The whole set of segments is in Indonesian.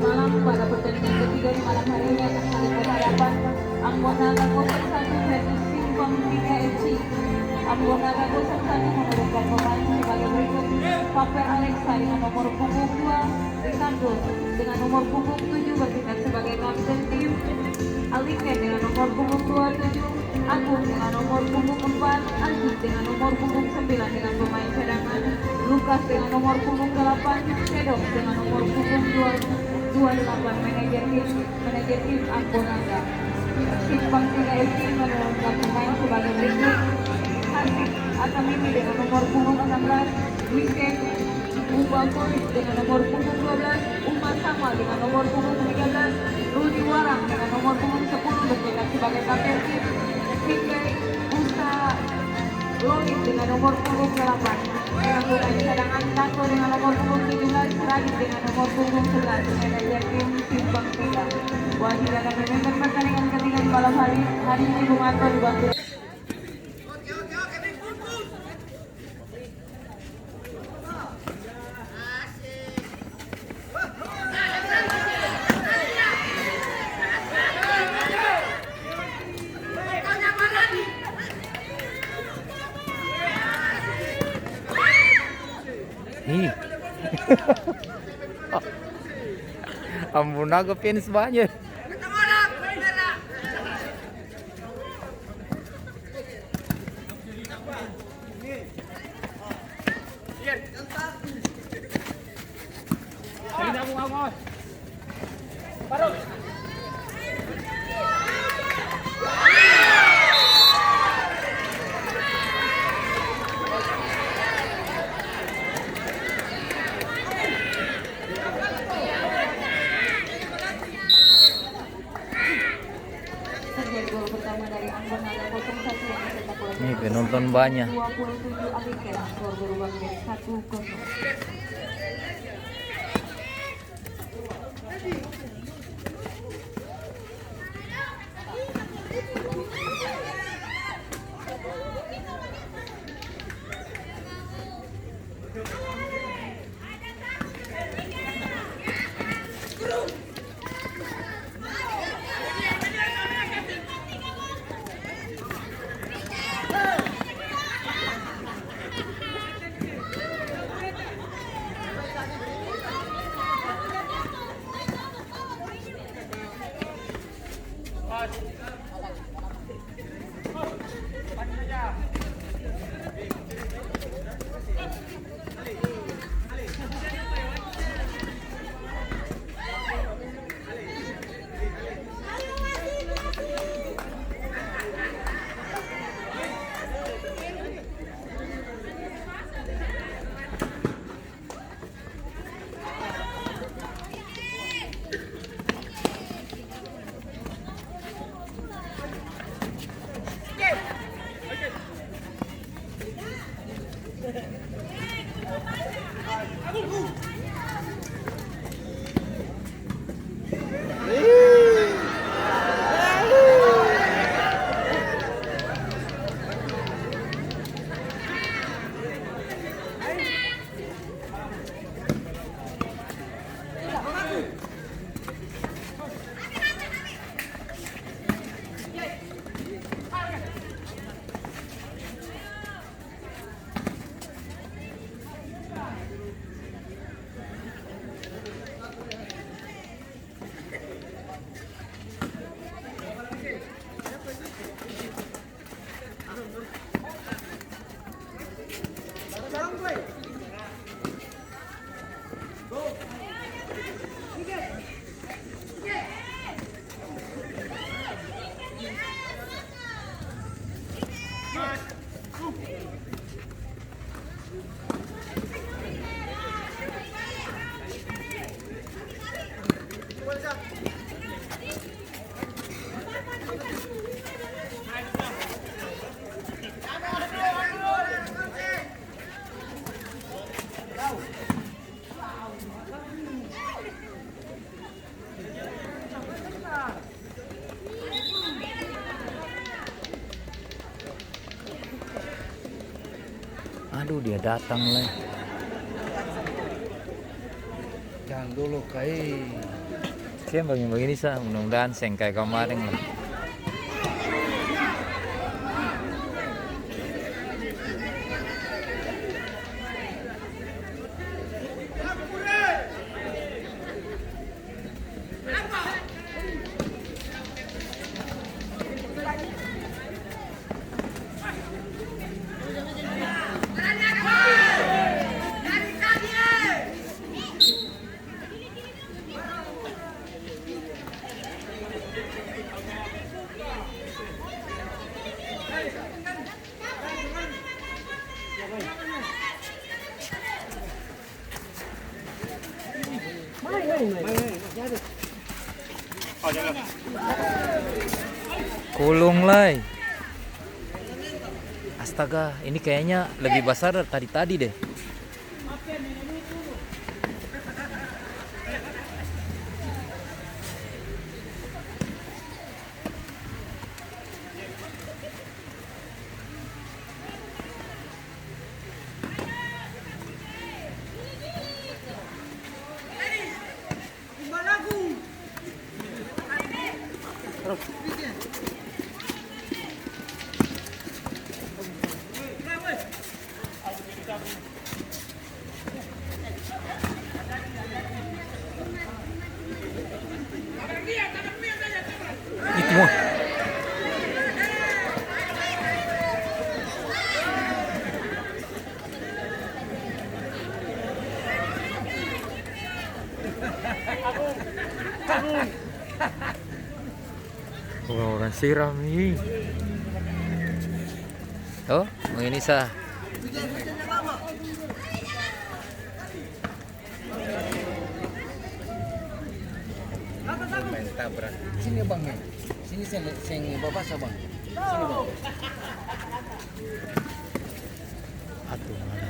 malam pada pertandingan ketiga di malam hari ini akan saling berhadapan Ambonanga 01 versus Simpang 3 FC. Ambonanga 01 menurunkan pemain sebagai berikut: Paper Alexa dengan nomor punggung 2, Ricardo dengan nomor punggung 7 bertindak sebagai kapten tim, Alike dengan nomor punggung 27, Agung dengan nomor punggung 4, Anji dengan nomor punggung 9 dengan pemain cadangan, Lukas dengan nomor punggung 8, Sedok dengan nomor punggung 28 manajer tim Ambonanga. Simpang 3 FC menurunkan pemain sebagai berikut: Hasib Atamimi dengan nomor punggung 16, Weekend Ubakul dengan nomor punggung 12, Umar Samuel dengan nomor punggung 13, Rudi Warang dengan nomor punggung 10 bertindak sebagai kapten tim, Hingga Usta Lolit dengan nomor punggung 8, dengan pemain cadangan Tato dengan nomor punggung 17, Radit dengan nomor punggung 11, manajer tim Simpang 3. Wasit akan memimpin pertandingan ketiga di malam hari ini Bung Anto dibantu. Ambonanga fans banyak. Gol pertama dari Ambonanga 01 yang dicetak oleh Nih penonton banyak. 27 Alike, skor berubah menjadi 1-0. Aduh, dia datang lagi. Yang dulu kayak Kayaknya begini sah, mudah-mudahan seng kayak kemarin lah. Kulung lay. Astaga, ini kayaknya lebih besar dari tadi-tadi deh. Itu mah. Orang siram nih. Oh, ini sah. main tabrak. Sini bang, sini seng bapak sah bang. Sini bang. Aduh, mana?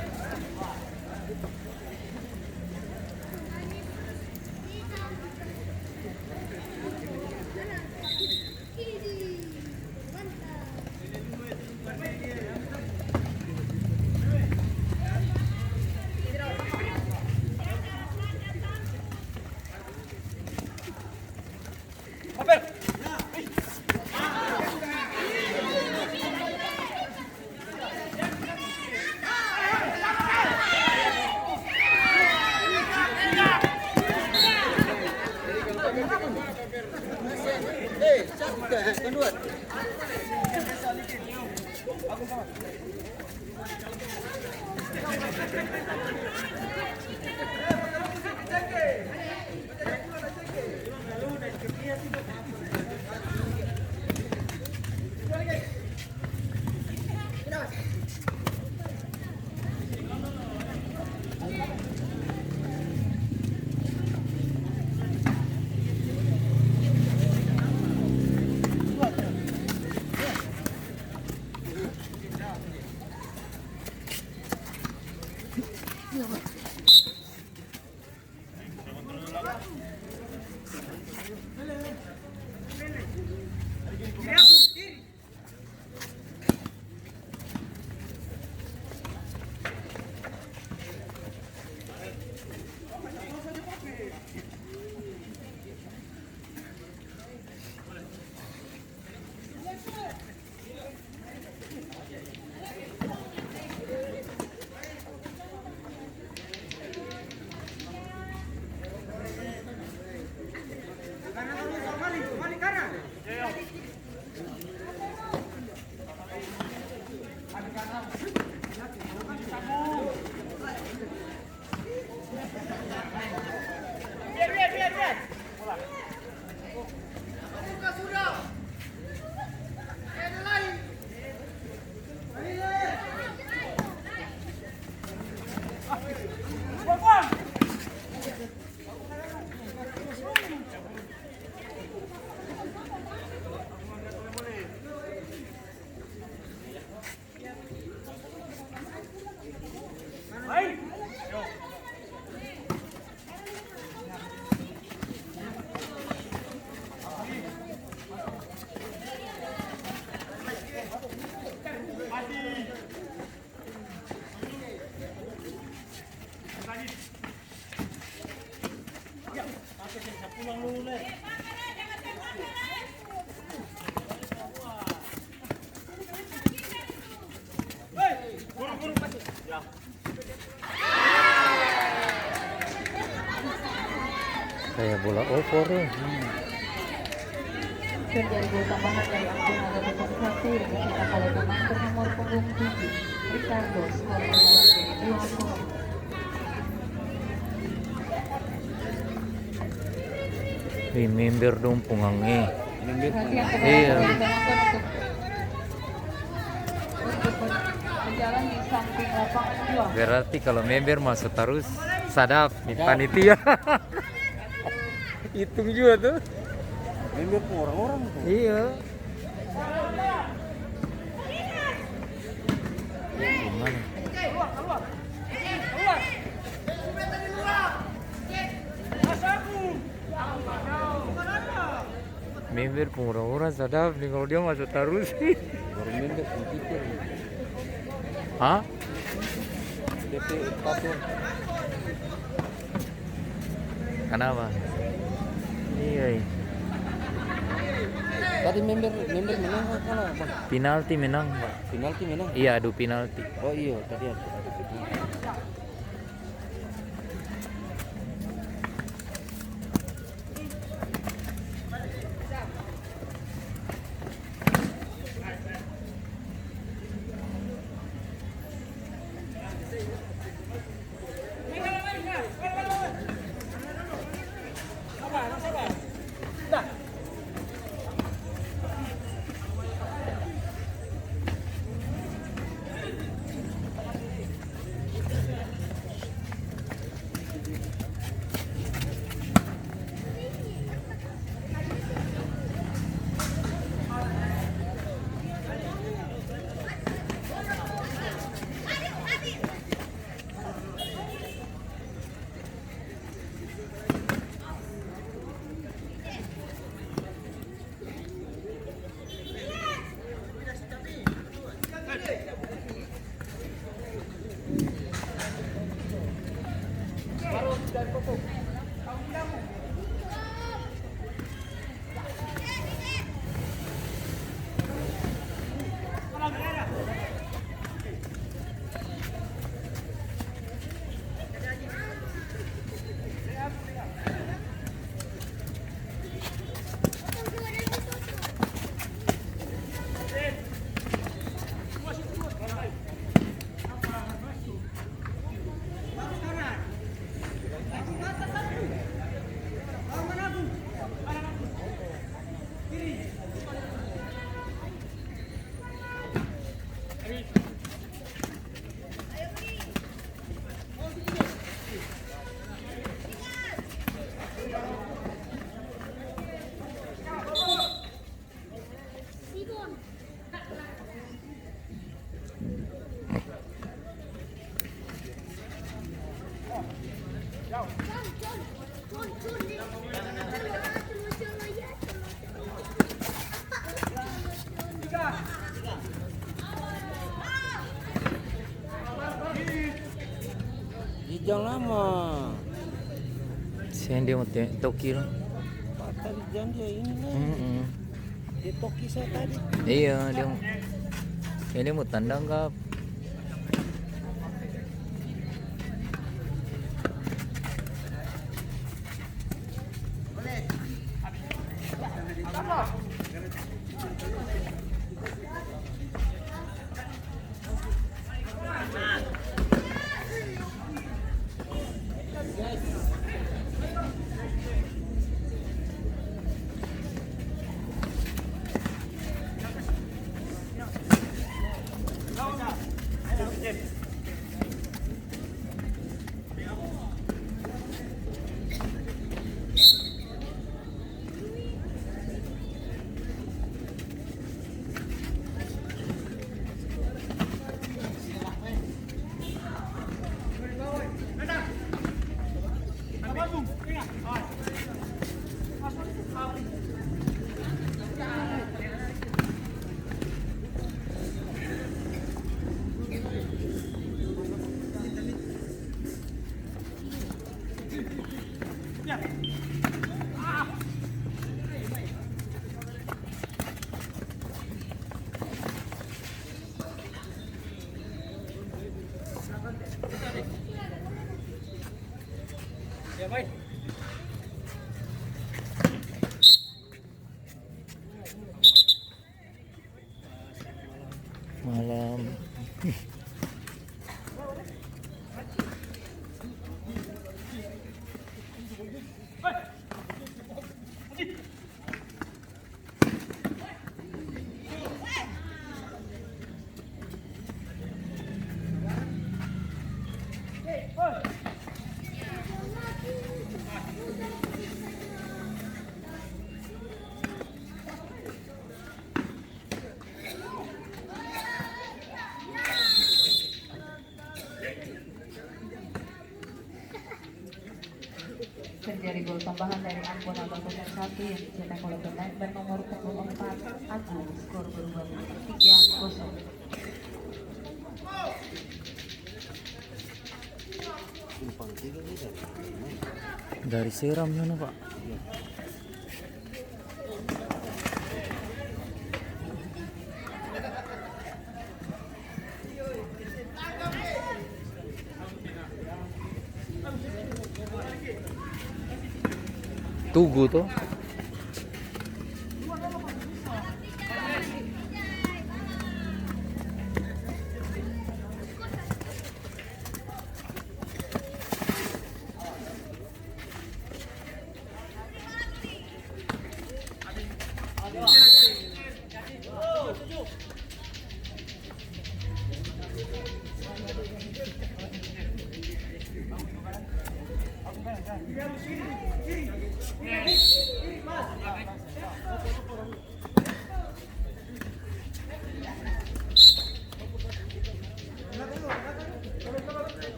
Kayak bola over ya. Penjaga tambahan dari akun ada 1 yang dicetak oleh pemain bernomor punggung 7 Ricardo skor menjadi 2-0. Remember dong pungangnya. Perhatian Iya. penonton untuk berjalan di samping lapangan 2. Berarti kalau member masuk terus sadap di panitia. Hitung juga tuh. Member pun orang-orang tuh. Iya. Gimana? Member pun orang-orang sadap nih kalau dia masuk terus. Baru member pun kita. Hah? DP patur. Kenapa? Iya. Tadi member menang kalah bang. Penalti menang, Pak. Penalti menang. Iya, adu penalti. Oh iya tadi ada penalti. Jangan lama. Saya dia mau toki lah. Tadi jangan dia ini lah. Dia toki saya tadi. Iya, dia mau tandang kap. Malam. Terjadi gol tambahan dari Ambon nomor 01 yang dicetak oleh pemain bernomor 24 Agung. Skor berubah menjadi 3-0. Dari Seram mana Pak? Tugu tuh.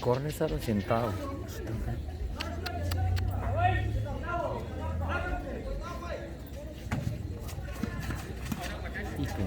Corner satu centavo. Itu.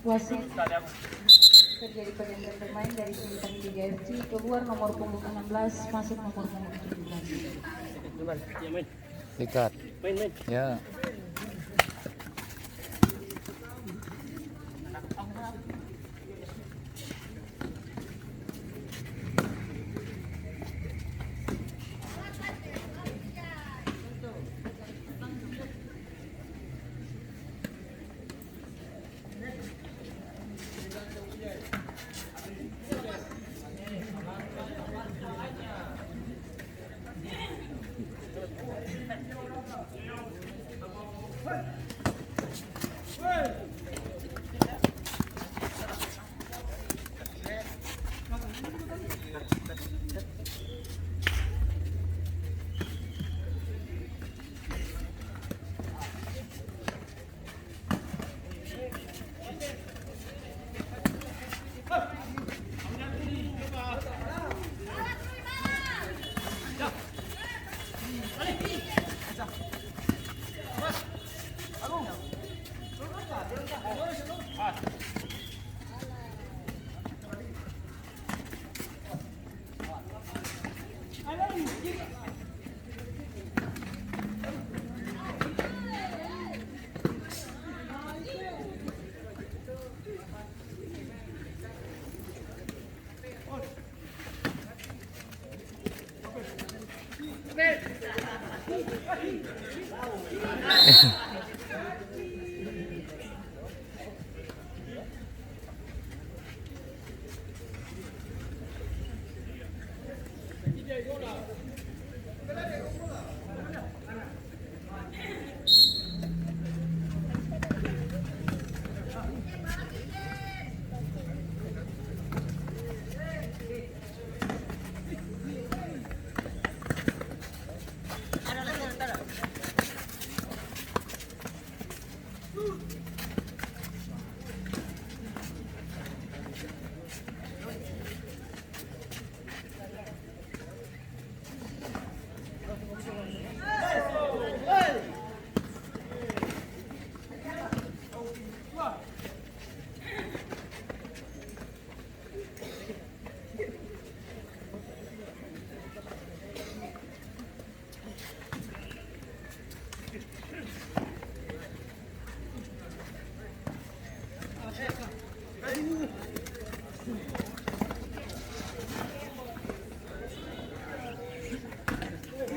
Wasit terjadi pergantian pemain dari Sintang 3 FC keluar nomor punggung 16 masuk nomor punggung 17. Dekat. Ya.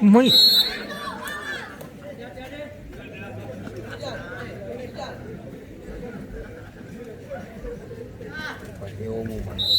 Muy. Pati umuman.